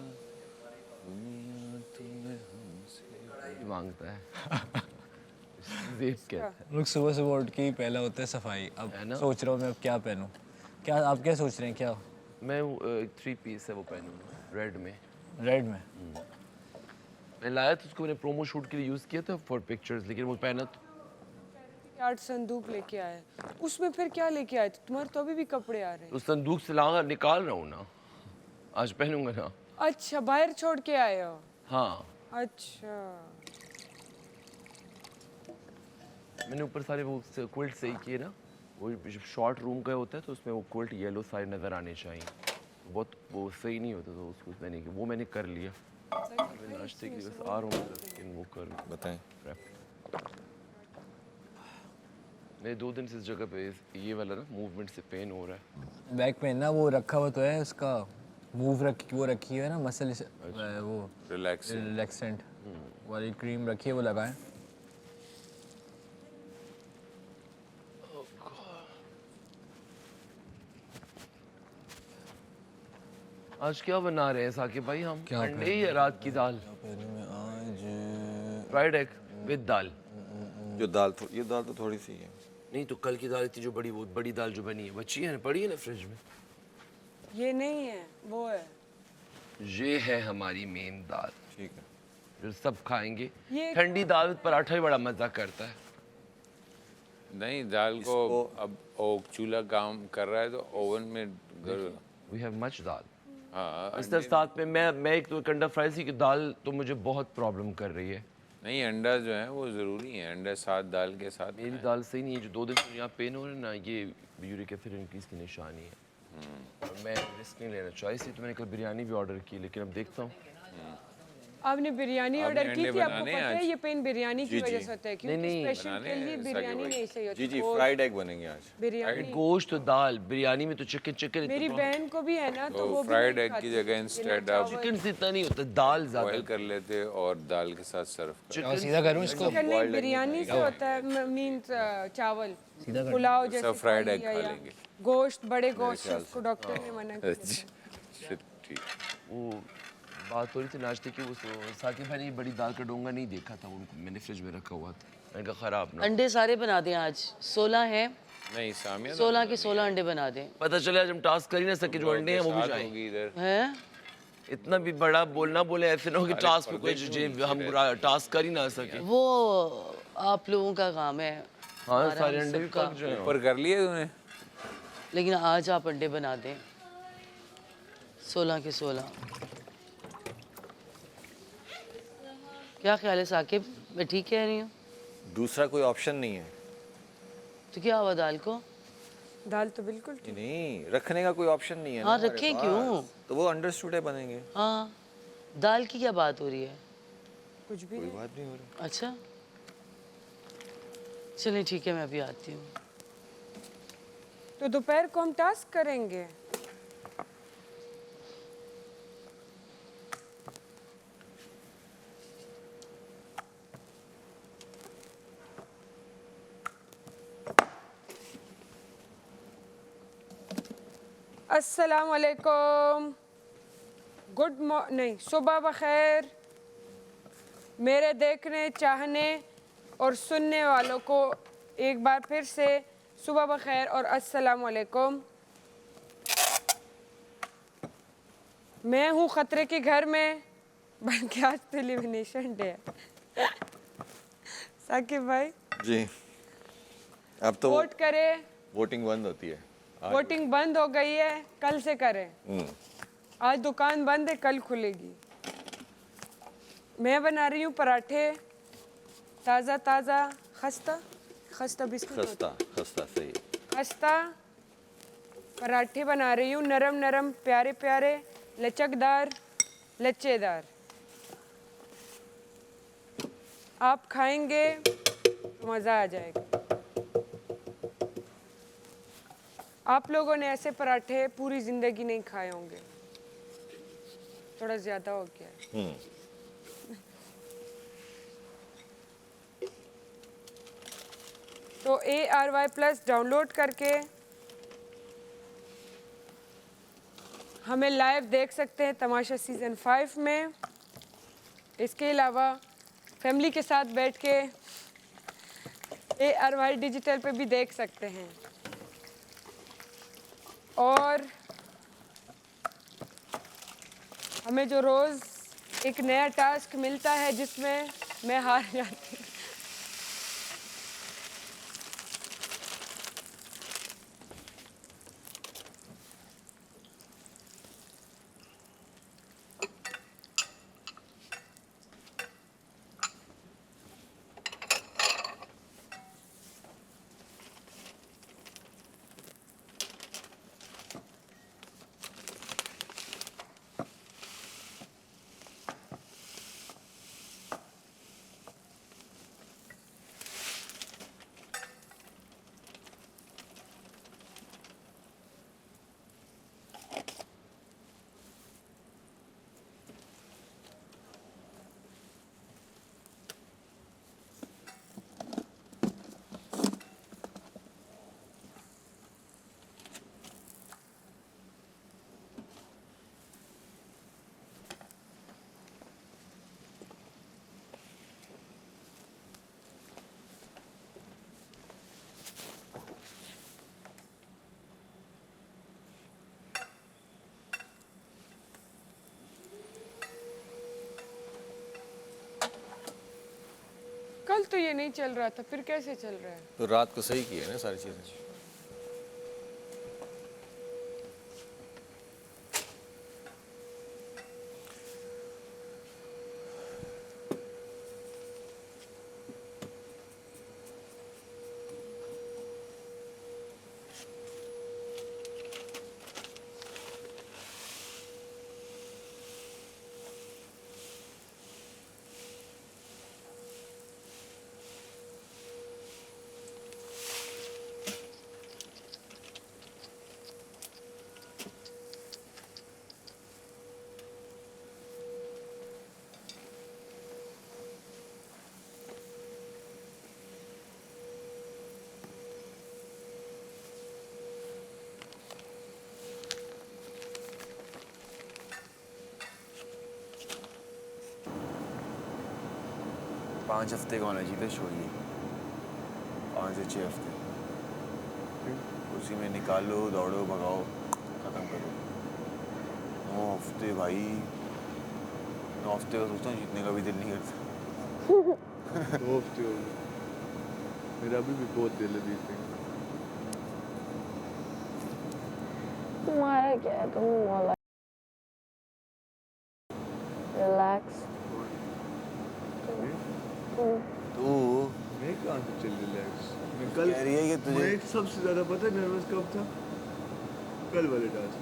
दुनिया तुम्हें हमसे मांगता है जेब कहता है। लोग सुबह सुबह उठ के ही पहला होता है सफाई। अब सोच रहा हूँ मैं अब क्या पहनूं। क्या आप क्या सोच रहे हैं? क्या मैं 3 पीस है वो पहनूंगा रेड में। रेड में मैं लाया था उसको, मैंने प्रोमो शूट के लिए यूज़ किया था फॉर पिक्चर्स, लेकिन वो पहना तो 8 संदूक लेके आए, उसमें फिर क्या लेके आए थे? तुम्हारे तो अभी भी कपड़े आ रहे हैं। उस संदूक से लाऊंगा, निकाल रहा हूँ ना, आज पहनूंगा ना। अच्छा, बाहर छोड़ के आए हो? हाँ, अच्छा। मैंने ऊपर सारे वो क्विल्ट सही किए ना, वो जब शॉर्ट रूम का होता है तो उसमें वो क्विल्ट येलो साइड नज़र आने चाहिए, बहुत वो सही नहीं होता, तो उसको मैंने वो मैंने कर लिया। मैं नाश्ते के लिए बस आ रहा हूँ, लेकिन वो कर बताएं। मैं 2 दिन से इस जगह पे ये वाला ना मूवमेंट से पेन हो रहा है। बैक पेन ना, वो रखा हुआ तो है उसका मूव वो रखी है ना मसल वो रिलैक्सेंट वाली क्रीम रखी है, वो लगाएं। आज क्या बना रहे हैं साकिब भाई हम? अंडे या रात की दाल? आज फ्राइड एग विद दाल। जो दाल ये दाल तो थोड़ी सी है। नहीं तो कल की दाल थी जो वो बड़ी दाल जो बनी है, बची है ना, पड़ी है ना फ्रिज में। ये नहीं है, वो है। ये है हमारी मेन दाल, ठीक है, जो सब खाएंगे। ये ठंडी दाल पराठा भी बड़ा मजा करता है। नहीं, दाल को अब चूल्हा काम कर रहा है तो ओवन में वी हैव मच दाल। हाँ, इस तरह साथ में मैं एक तो अंडा फ्राई सी की दाल तो मुझे बहुत प्रॉब्लम कर रही है। नहीं, अंडा जो है वो ज़रूरी है, अंडा साथ दाल के साथ। मेरी दाल सही नहीं है, जो 2 दिन से यहाँ पेन हो रहा है ना, ये यूरिक एसिड इंक्रीज की निशानी है। और मैं रिस्क नहीं लेना चाहिए, इसलिए तो मैंने कल बिरयानी भी ऑर्डर की, लेकिन अब देखता हूँ। आपने बिरयानी ऑर्डर की थी, आपको पता है ये पेन बिरयानी की जी, वजह जी। से होता है, क्योंकि स्पेशल के लिए बिरयानी नहीं सही होती। जी जी, फ्राइड एग बनेंगे आज। बिरयानी गोश्त तो दाल, बिरयानी में तो चिकन। मेरी बहन को भी है ना, तो वो फ्राइड एग की जगह इंस्टेड आप चिकन से इतना नहीं होता, दाल ज्यादा बॉयल कर लेते और दाल के साथ सर्व कर। चिकन सीधा करूँ इसको? चिकन नहीं, बिरयानी से होता है, मीन्स चावल पुलाव जैसे सब फ्राइड एग खा खा लिया, लेंगे। गोश्त बड़े गोश्त से उसको डॉक्टर ने मना किया। ठीक। वो बात हो रही थी नाश्ते की, वो साकिब भाई ने बड़ी दाल का डोंगा नहीं देखा था, वो मैंने फ्रिज में रखा हुआ था, मैंने कहा खराब ना। अंडे सारे बना दें आज, 16 है, नहीं सामिया 16 के 16 अंडे बना दें। पता चले आज हम टास्क कर ही ना सके, जो अंडे हैं वो भी जाएंगे इधर हैं? इतना भी बड़ा बोलना बोले, ऐसे ना हो कि टास्क पे कोई हम टास्क कर ही ना सके। वो आप लोगों का काम है। हाँ, सारे अंडे भी पक जाए। ऊपर कर लिए तूने? लेकिन आज आप अंडे बना दें 16 के 16। क्या ख्याल है साकिब, मैं ठीक कह रही हूँ? दूसरा कोई ऑप्शन नहीं है। तो क्या हुआ दाल को? दाल तो बिल्कुल ठीक। नहीं, रखने का कोई ऑप्शन नहीं है। हाँ, ना हमारे रखें पास। क्यों? तो वो अंडरस्टूड है बनेंगे। हाँ, दाल की क्या बात हो रही है? कुछ भी कोई नहीं। बात नहीं हो रही। अच्छा चलिए ठीक है, मैं अभी आती हूँ। तो दोपहर को हम टास्क करेंगे। अस्सलाम वालेकुम, गुड मॉर्निंग, सुबह बखैर मेरे देखने, चाहने और सुनने वालों को एक बार फिर से सुबह बखैर और अस्सलाम वालेकुम। मैं हूँ खतरे के घर में, बल्कि आज तो एलिमिनेशन डे है। साकिब भाई जी, अब तो वोट करें। वोटिंग बंद होती है। वोटिंग बंद हो गई है, कल से करें। आज दुकान बंद है, कल खुलेगी। मैं बना रही हूँ पराठे, ताज़ा ताज़ा खस्ता बिस्कुट होता है। खस्ता सही। खस्ता पराठे बना रही हूँ, नरम नरम, प्यारे प्यारे, लचकदार, लच्चेदार। आप खाएंगे तो मज़ा आ जाएगा। आप लोगों ने ऐसे पराठे पूरी ज़िंदगी नहीं खाए होंगे। थोड़ा ज़्यादा हो गया है। तो ARY+ डाउनलोड करके हमें लाइव देख सकते हैं तमाशा सीज़न 5 में। इसके अलावा फैमिली के साथ बैठ के ARY डिजिटल पे भी देख सकते हैं। और हमें जो रोज़ एक नया टास्क मिलता है जिसमें मैं हार जाती हूँ। कल तो ये नहीं चल रहा था, फिर कैसे चल रहा है? तो रात को सही किया ना सारी चीज़ें। पाँच हफ्ते का होना चाहिए शो ये, 5 से 6 हफ्ते। उसी में निकालो, दौड़ो, भगाओ, ख़त्म करो। 9 हफ्ते भाई, 9 हफ्ते का सोचता हूँ जीतने का भी दिल नहीं करता। 2 हफ्ते हो गए, मेरा अभी भी बहुत दिल है जीतने का। तुम्हारा क्या है, तुम मौला रिलैक्स। तू मैं कहाँ से चल रिलैक्स? मैं कह रही है कि तुझे मैं सबसे ज़्यादा पता है नर्वस कब था? कल वाले टास्क।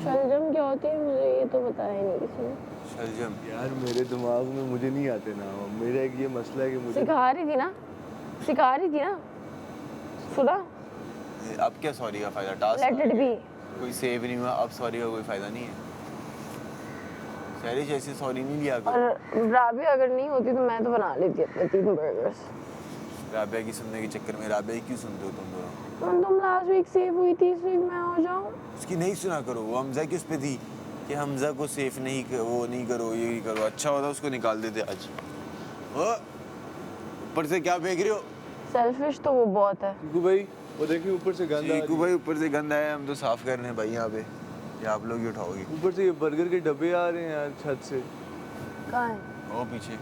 शलजम क्या होती है मुझे ये तो बताया नहीं किसी ने। शलजम यार मेरे दिमाग में मुझे नहीं आते ना, मेरा एक ये मसला है कि मुझे सिखा रही थी ना सुना। अब क्या सॉरी का फ़ायदा? Task let it be. कोई सेव नहीं हुआ, अब सॉरी का कोई फ़ायदा नहीं है। सैरिश ऐसे सॉरी नहीं लिया कर। और राबिया अगर नहीं होती तो मैं तो बना लेती अपने 3 बर्गर्स। राबिया की सुनने के चक्कर में राबिया क्यों सुनते हो तुम दोनों? तुम लास्ट वीक सेव हुई थी, इस वीक मैं हो जाऊं। उसकी नहीं सुना करो, वो हमजा किस पे थी कि हमजा को सेफ नहीं वो नहीं करो, ये नहीं करो। अच्छा होता उसको निकाल देते आज। ऊपर से क्या फेंक रहे हो? सेल्फिश तो वो बहुत है। चीकू भाई वो देखिए ऊपर से गंद आ रही है। चीकू भाई ऊपर से गंद आया, हम तो साफ कर रहे हैं भाई यहाँ पे, या आप लोग ही उठाओगे? ऊपर से ये बर्गर के डब्बे आ रहे हैं यार छत से। कहाँ है? वो पीछे।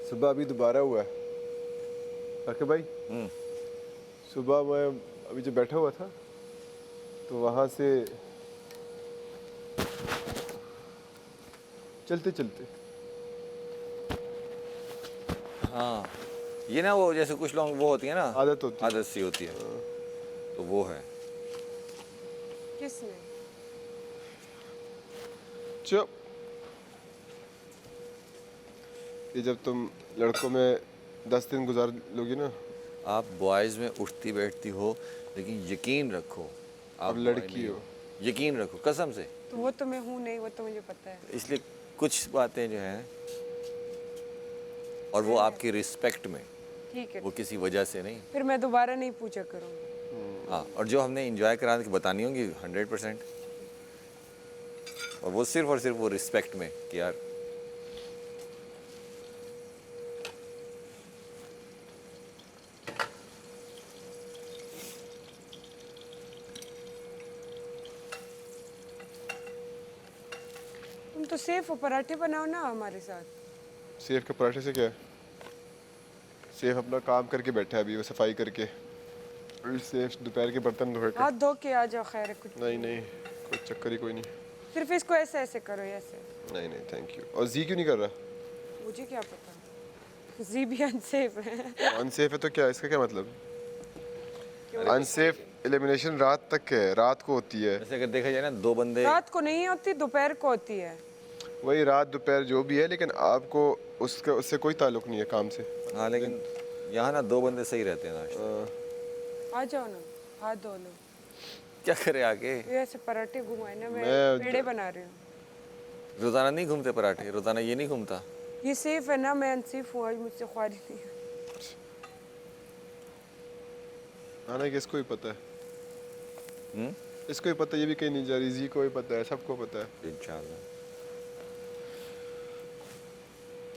सुबह अभी दोबारा हुआ है आके भाई। सुबह मैं अभी जो बैठा हुआ था तो वहाँ से चलते चलते हाँ, ये ना वो जैसे कुछ लोग वो होती है ना, आदत सी होती है, तो वो है। किसने? चुप। ये जब तुम लड़कों में 10 दिन गुजार लोगी ना। आप बॉयज़ में उठती बैठती हो, लेकिन यकीन रखो आप अब लड़की हो। यकीन रखो कसम से। तो वो तो मैं हूँ नहीं, वो तो मुझे पता है। इसलिए कुछ बातें जो हैं, और वो आपकी रिस्पेक्ट में, ठीक है, वो किसी वजह से नहीं। फिर मैं दोबारा नहीं पूछा करूँगी। हाँ, और जो हमने इंजॉय करा के बतानी होंगी 100%, और वो सिर्फ वो रिस्पेक्ट में कि यार तुम तो सेफ हो, पराठे बनाओ ना हमारे साथ। सेफ के पराठे से क्या है? सेफ अपना काम करके बैठा है अभी, वो सफाई करके। अभी सेफ दोपहर के बर्तन धो के। हाथ धो के आ जाओ, खैर है कुछ नहीं नहीं, कोई चक्कर ही कोई नहीं। सिर्फ इसको ऐसे ऐसे करो, ऐसे। नहीं नहीं थैंक यू। और जी क्यों नहीं कर रहा? मुझे क्या पता, जी भी अनसेफ है। अनसेफ है तो क्या, इसका क्या मतलब? अनसेफ एलिमिनेशन रात तक है, रात को होती है। वैसे अगर देखा जाए ना, दो बंदे रात को नहीं होती, दोपहर को होती है। वही रात दोपहर जो भी है, लेकिन आपको उससे कोई ताल्लुक नहीं है काम से। हाँ, लेकिन यहाँ ना दो बंदे सही रहते हैं ना। आ जाओ ना, हाथ धो लो। क्या करे आके? ये ऐसे पराठे घुमाए ना, मैं पेड़े बना रही हूँ। रोजाना नहीं घूमते पराठे, रोजाना ये नहीं घूमता। ये सेफ है ना, मैं अनसेफ हूँ, आज मुझसे ख्वारी नहीं है। हाँ ना, इसको ही पता है। इसको ही पता है, ये भी कहीं नहीं जा रही। जी को भी पता है, सबको पता है। इंशाल्लाह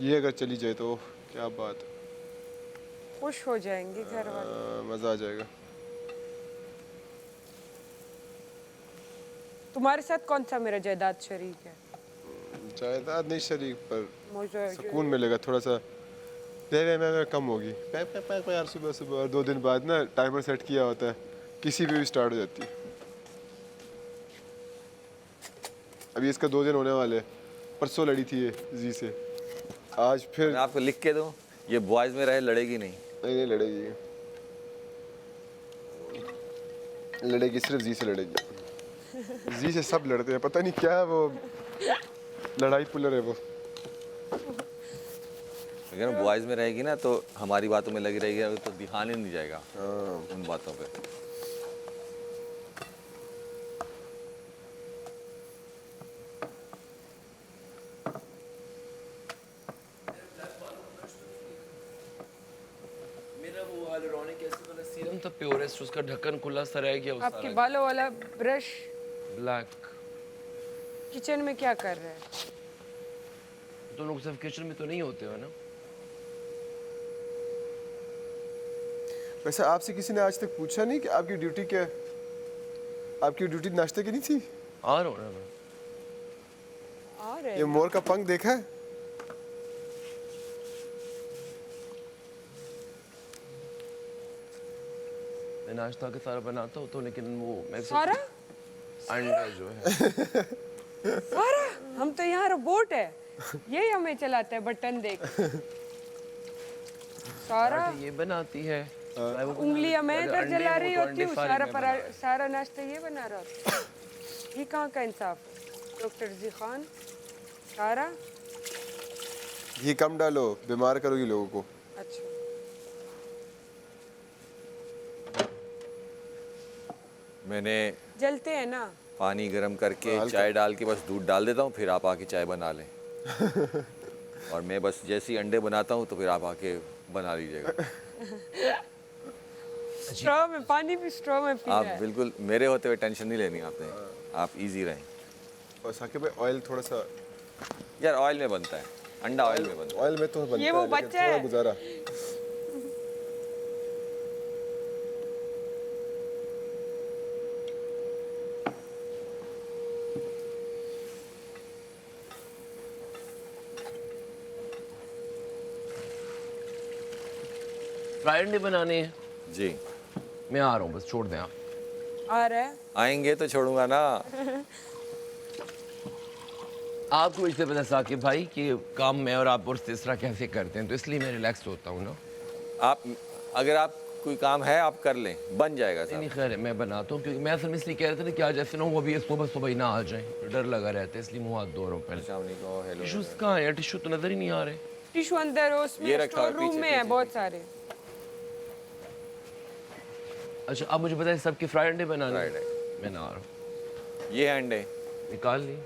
ये अगर चली जाए तो क्या बात। खुश हो जाएंगे घर वाले। मज़ा आ जाएगा। तुम्हारे साथ कौन सा मेरा जायदाद शरीक है? जायदाद नहीं शरीक, पर मुझे सुकून मिलेगा थोड़ा सा। मैं कम होगी यार। सुबह सुबह और 2 दिन बाद ना टाइमर सेट किया होता है, किसी भी स्टार्ट हो जाती है। अभी इसका 2 दिन होने वाले। परसों लड़ी थी ये जी से, आज फिर। मैं आपको लिख के दूं, ये बॉयज में रहे, लड़ेगी नहीं। नहीं लड़ेगी, लड़ेगी सिर्फ जी से लड़ेगी। जी से सब लड़ते हैं, पता नहीं क्या वो लड़ाई पुलर है वो। अगर बॉयज में रहेगी ना तो हमारी बातों में लगी रहेगी, तो ध्यान ही नहीं जाएगा उन बातों पे। मेरा वो हाइलुरोनिक एसिड वाला सीरम था प्योरेस्ट, उसका ढक्कन खुला सा रह गया। आपके बालों वाला ब्रश ब्लैक। किचन में क्या कर रहे हैं? तुम लोग सिर्फ किचन में तो नहीं होते हो ना? वैसे आपसे किसी ने आज तक पूछा नहीं कि आपकी ड्यूटी क्या है? आपकी ड्यूटी नाश्ते की नहीं थी? आ रहा हूँ ना मैं। आ रहे ये मोर का पंख देखा है? मैं नाश्ता के सारा बनाता हूँ तो, लेकिन वो मैं सारा अंडा जो है सारा, हम तो यहाँ रोबोट है, यही हमें चलाता है बटन देख। सारा ये बनाती है, उंगलियां मैं इधर जला रही होती हूँ, सारा नाश्ता ये बना रहा होता। ये कहाँ का इंसाफ है डॉक्टर जी खान? सारा घी कम डालो, बीमार करोगी लोगों को। अच्छा, मैंने जलते हैं ना। पानी गर्म करके चाय डाल के बस दूध डाल देता हूँ, फिर आप आके चाय बना लें। और मैं बस जैसे ही अंडे बनाता हूँ तो फिर आप आके बना लीजिएगा। स्ट्रॉ में पानी भी स्ट्रॉ में पीना आप है। बिल्कुल मेरे होते हुए टेंशन नहीं लेनी आपने, आप इजी रहें। और साकिब भाई ऑयल थोड़ा सा, यार ऑयल में बनता है, अंडा ऑयल में बनता है। ऑयल में तो बनता ये वो है, लेकिन बच्चा थोड़ा है। गुजारा। फ्राई अंडे बनाने हैं? जी। मैं आ रहा हूँ, बस छोड़ दें आप। आ रहा है? आएंगे तो छोड़ूंगा ना। आपको इससे पता साकिब भाई कि काम मैं और आप और तीसरा कैसे करते हैं, तो इसलिए मैं रिलैक्स होता हूँ ना। आप अगर आप कोई काम है आप कर लें, बन जाएगा साहब। नहीं खैर है, मैं बनाता हूँ, क्योंकि मैं असल में इसलिए कह रहा था ना कि आज ऐसे ना हो अभी सुबह सुबह ही ना आ जाए, डर लगा रहता है, इसलिए मुँह हाथ धो रहा हूँ पहले। टिश्यूज कहाँ है यार? टिश्यू तो नजर ही नहीं आ रहे। टिश्यू अंदर हो, उसमें स्टोर रूम में है बहुत सारे। अच्छा अब मुझे बताइए सबके फ्राइड अंडे बनाने हैं? मैं ना आ रहा हूँ। ये अंडे निकाल ली।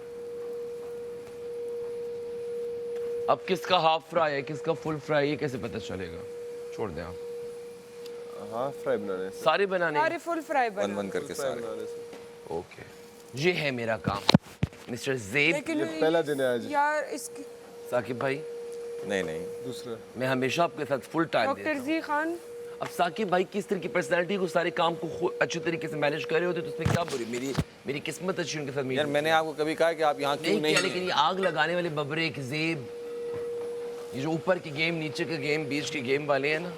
अब किसका हाफ फ्राई है किसका फुल फ्राई ये कैसे पता चलेगा? छोड़ दें आप। हाफ फ्राई बनाने से। सारे बनाने हैं? सारे फुल फ्राई बनाने। वन करके सारे। ओके, ये है मेरा काम मिस्टर ज़ेब। लेकिन ये पहला दिन है आज। यार इसकी साकिब भाई नहीं नहीं दूसरा। मैं हमेशा आपके साथ फुल टाइम देता डॉक्टर हूँ। जी खान अब साकिब भाई किस तरह की पर्सनालिटी को सारे काम को अच्छे तरीके से मैनेज कर रहे होते तो उसमें क्या बुरी? मेरी किस्मत अच्छी उनके साथ। यार मैंने आपको कभी कहा कि आप यहाँ क्यों नहीं हैं? लेकिन ये आग लगाने वाले बबरे एक ज़ेब, ये जो ऊपर की गेम नीचे के गेम बीच के गेम वाले हैं ना,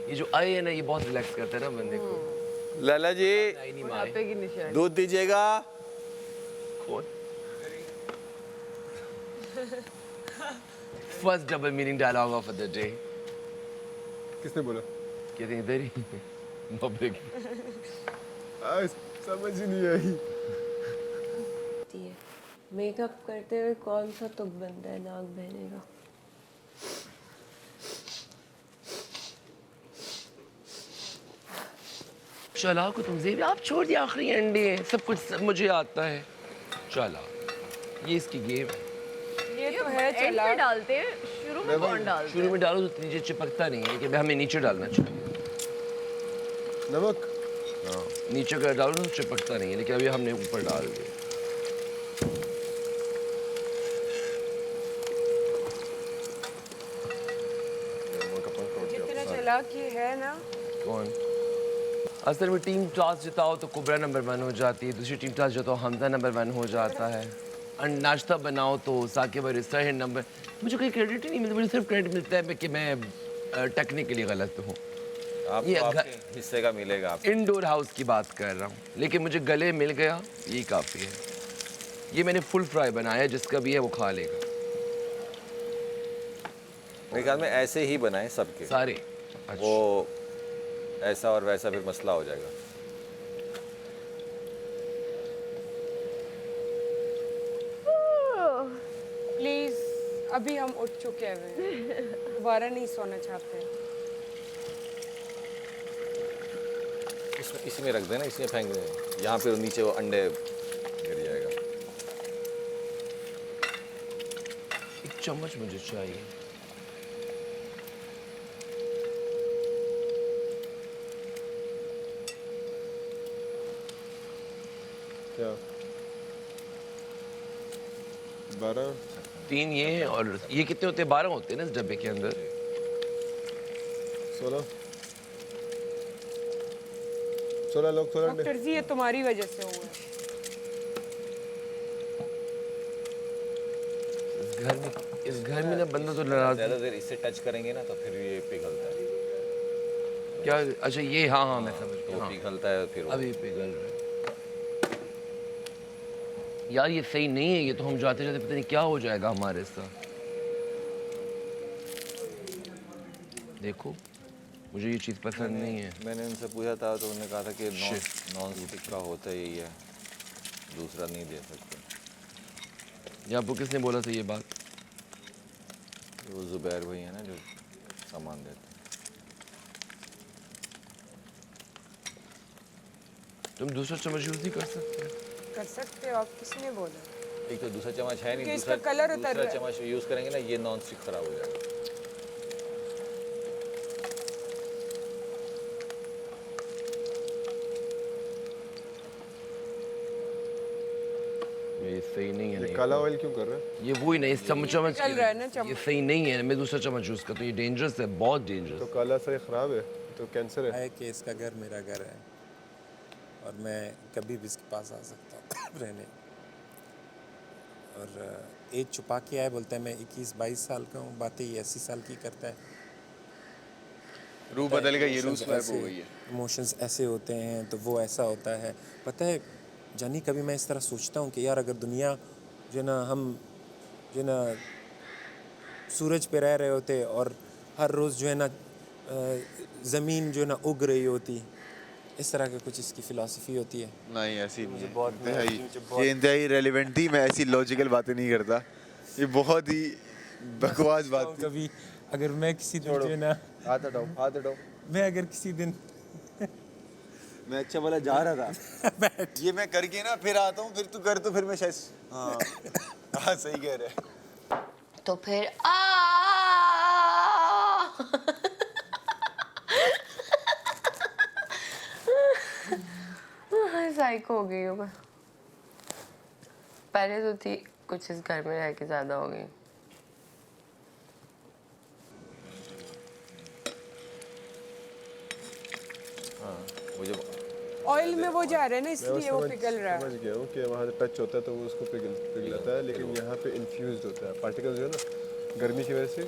ये जो आए है ना ये बहुत रिलैक्स करता है ना बंदे को। लाला जी बुढ़ापे की निशानी। दूध दीजिएगा। कौन? First double meaning dialogue of the day. किसने बोला? कहते इधर ही पब्लिक। समझ ही नहीं आई। मेकअप करते हुए कौन सा तुक बनता है नाक बहने का? चला को तुम ज़ेब आप छोड़ दिया, आखिरी अंडे हैं, सब कुछ सब मुझे आता है। चला ये इसकी गेम है। ये तो है चला डालते हैं शुरू में कौन डालता है? शुरू में डालो तो नीचे चिपकता नहीं है, कि हमें नीचे डालना चाहिए नमक। हाँ नीचे का डालो तो चिपकता नहीं है, लेकिन अभी हमने ऊपर डाल दिया। जितना चला कि है ना। कौन? असल में टीम टॉस जिताओ तो कुबरा नंबर 1 हो जाती है, दूसरी टीम टॉस जिताओ हमजा नंबर 1 हो जाता है, और नाश्ता बनाओ तो साकिब और इसरा नंबर। मुझे कोई क्रेडिट ही नहीं मिलता, मुझे सिर्फ क्रेडिट मिलता है कि मैं टेक्निकली गलत हूँ। आपको आपके हिस्से का मिलेगा। आप इंडोर हाउस की बात कर रहा हूँ, लेकिन मुझे गले मिल गया यही काफ़ी है। ये मैंने फुल फ्राई बनाया, जिसका भी है वो खा लेगा। मेरे ख्याल में ऐसे ही बनाए सबके सारे। वो ऐसा और वैसा फिर मसला हो जाएगा। प्लीज अभी हम उठ चुके हैं, दोबारा नहीं सोना चाहते हैं। इसमें रख देना, इसमें फेंक देना, यहाँ पे नीचे वो अंडे गिर जाएगा। एक चम्मच मुझे चाहिए। क्या? 12 3 ये हैं, और ये कितने होते हैं? 12 होते हैं ना इस डब्बे के अंदर। 16 लोग 16 अंडे। डॉक्टर जी ये तुम्हारी वजह से हुआ है। इस घर में ना बंदा तो नाराज। ज़्यादा देर इससे टच करेंगे ना तो फिर ये पिघलता है। क्या? अच्छा ये हाँ हाँ मैं समझ गया। तो पिघलता है फिर अभी पिघल रहा है। यार ये सही नहीं है, ये तो हम जाते जाते पता नहीं क्या हो जाएगा हमारे साथ। देखो मुझे ये चीज़ पसंद नहीं है। मैंने उनसे पूछा था तो उन्होंने कहा था कि नॉन स्टिक का होता यही है, दूसरा नहीं दे सकते। या आपको किसने बोला था ये बात? वो जुबैर भाई है ना जो सामान देते हैं। तुम दूसरा चम्मच यूज़ नहीं कर सकते? कर सकते हो आप, किसने बोला? एक तो दूसरा चम्मच है नहीं, इसका कलर उतर दूसरा रहा है। चम्मच यूज़ करेंगे ना ये नॉन स्टिक खराब हो जाएगा। ये सही नहीं है। ये काला ऑयल क्यों कर रहा है? ये वही नहीं, इस चम्मच चल रहा है ना चम्मच। ये सही नहीं है, मैं दूसरा चम्मच यूज़ करता हूँ। ये डेंजरस है, बहुत डेंजरस। तो काला से खराब है, तो कैंसर है। कि इसका घर मेरा घर है और मैं कभी भी इसके पास आ सकता हूँ रहने। और एज छुपा के आए, बोलता है मैं 21-22 साल का हूँ, बातें ये 80 साल की करता है। रूह बदल गई है, रूह स्वैप हो गई है। इमोशंस ऐसे होते हैं तो वो ऐसा होता है। पता है जानी, कभी मैं इस तरह सोचता हूँ कि यार अगर दुनिया जो है ना, हम जो है ना सूरज पे रह रहे होते और हर रोज़ जो है ना ज़मीन जो है ना उग रही होती, इस तरह का कुछ इसकी फ़िलॉसफी होती है। नहीं ऐसी नहीं है, इंतहाई ये इंतहाई रेलिवेंट थी। मैं ऐसी लॉजिकल बातें नहीं करता, ये बहुत ही बकवास बात थी। कभी अगर मैं किसी दिन जो है ना, हाथ हटाओ। मैं अगर किसी दिन मैं अच्छा वाला जा रहा था ये मैं करके ना फिर आता हूँ, फिर तू कर, तो फिर मैं शायद हाँ सही कह रहे हैं। तो फिर साइको हो गई हूँ मैं। पहले तो थी, कुछ इस घर में रह के ज्यादा हो गई। मुझे ऑयल में वो जा रहा है ना, इसलिए वो पिघल रहा है। समझ गया हूँ कि वहाँ से टच होता है तो वो उसको पिघलाता है, लेकिन यहाँ पे इन्फ्यूज़ड होता है। पार्टिकल्स जो है ना, गर्मी की वजह से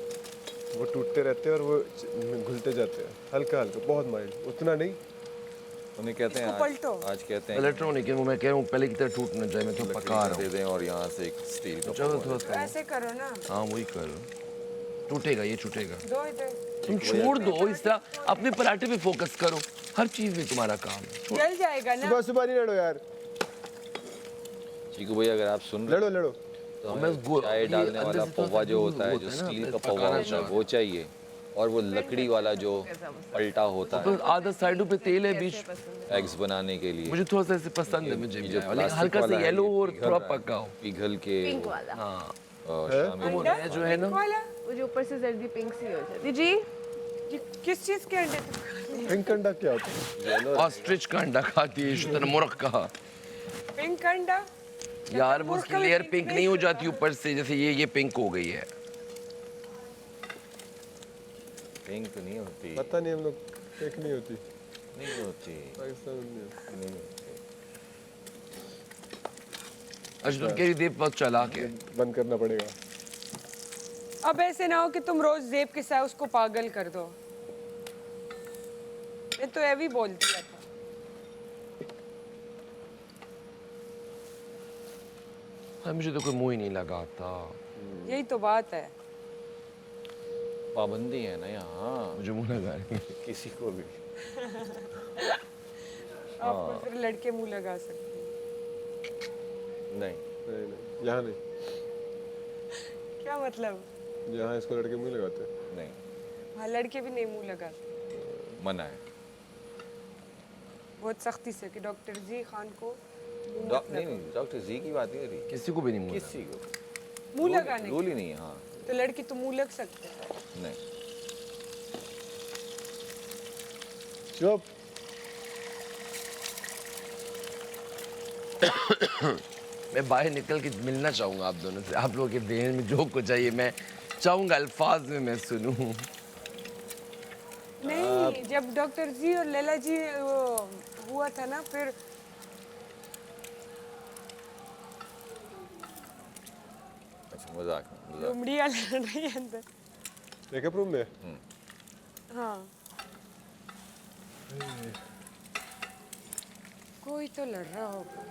वो टूटते रहते हैं और वो घुलते जाते हैं, हल्का हल्का, बहुत माइल्ड, उतना नहीं। उन्हें कहते हैं आज कहते हैं इलेक्ट्रॉनिक है वो, मैं कह रहा हूँ पहले की तरह टूट न जाए, मैं तो पका रहा दे दें और यहाँ से एक स्टील का चलो थोड़ा सा ऐसे करो ना, हाँ वही कर, टूटेगा ये टूटेगा। दो इधर तुम छोड़ दो इस तरह, अपने पराठे पे फोकस करो, हर चीज में तुम्हारा काम है। जल जाएगा ना। सुबह नहीं लड़ो यार। चीकू भैया अगर आप सुन रहे लड़ो तो हमें चाय डालने वाला पौवा जो होता है, जो स्टील का पौवा होता है वो चाहिए, और वो लकड़ी वाला जो पलटा होता है आधा साइडों पे तेल है, बीच एग्स बनाने के लिए। मुझे थोड़ा सा ऐसे पसंद है, मुझे जो लेकिन हल्का सा येलो और थोड़ा पका हो, पिघल के हाँ शामिल जो है ना, वो जो ऊपर से जल्दी पिंक सी हो जाती जी। ये किस चीज के अंडे थे? पिंक अंडा क्या होता है? ऑस्ट्रिच का अंडा खाती है शुतुरमुर्ग का। पिंक अंडा यार वो उसकी लेयर पिंक नहीं हो जाती ऊपर से, जैसे ये पिंक हो गई है। पिंक नहीं होती, पता नहीं, हम लोग पिंक नहीं होती, नहीं होती पाकिस्तान में नहीं होती। अच्छा तुम कह रही थी बहुत चालाक है, बंद करना पड़ेगा। अब ऐसे ना हो कि तुम रोज जेब के साथ उसको पागल कर दो। मैं तो ऐवी बोल दिया था। हाँ, मुझे तो कोई मुंह ही नहीं लगाता। यही तो बात है, पाबंदी है ना यहाँ, मुझे मुंह लगा रही है किसी को भी। आप फिर लड़के मुंह लगा सकते हैं। नहीं यहाँ नहीं। क्या मतलब? यहाँ इसको लड़के मुंह लगाते हैं। नहीं, हाँ लड़के भी नहीं मुंह लगाते, मना है। बहुत सख्ती से कि डॉक्टर जी खान को नहीं डॉक्टर जी की बात नहीं हो रही, किसी को भी नहीं मुंह किसी को मुंह लगाने रूल ही नहीं है। हाँ तो लड़की तो मुंह लग सकते हैं। नहीं, चुप। मैं बाहर निकल के मिलना चाहूँगा आप दोनों से, आप लोगों के देह में जो कुछ चाहिए मैं चाहूँगा अल्फाज में मैं सुनूँ। नहीं जब डॉक्टर जी और लैला जी वो हुआ था ना, फिर अच्छा मजाक लुमड़ियाँ लड़ रही है अंदर मेकअप रूम में। हाँ कोई तो लड़ रहा होगा।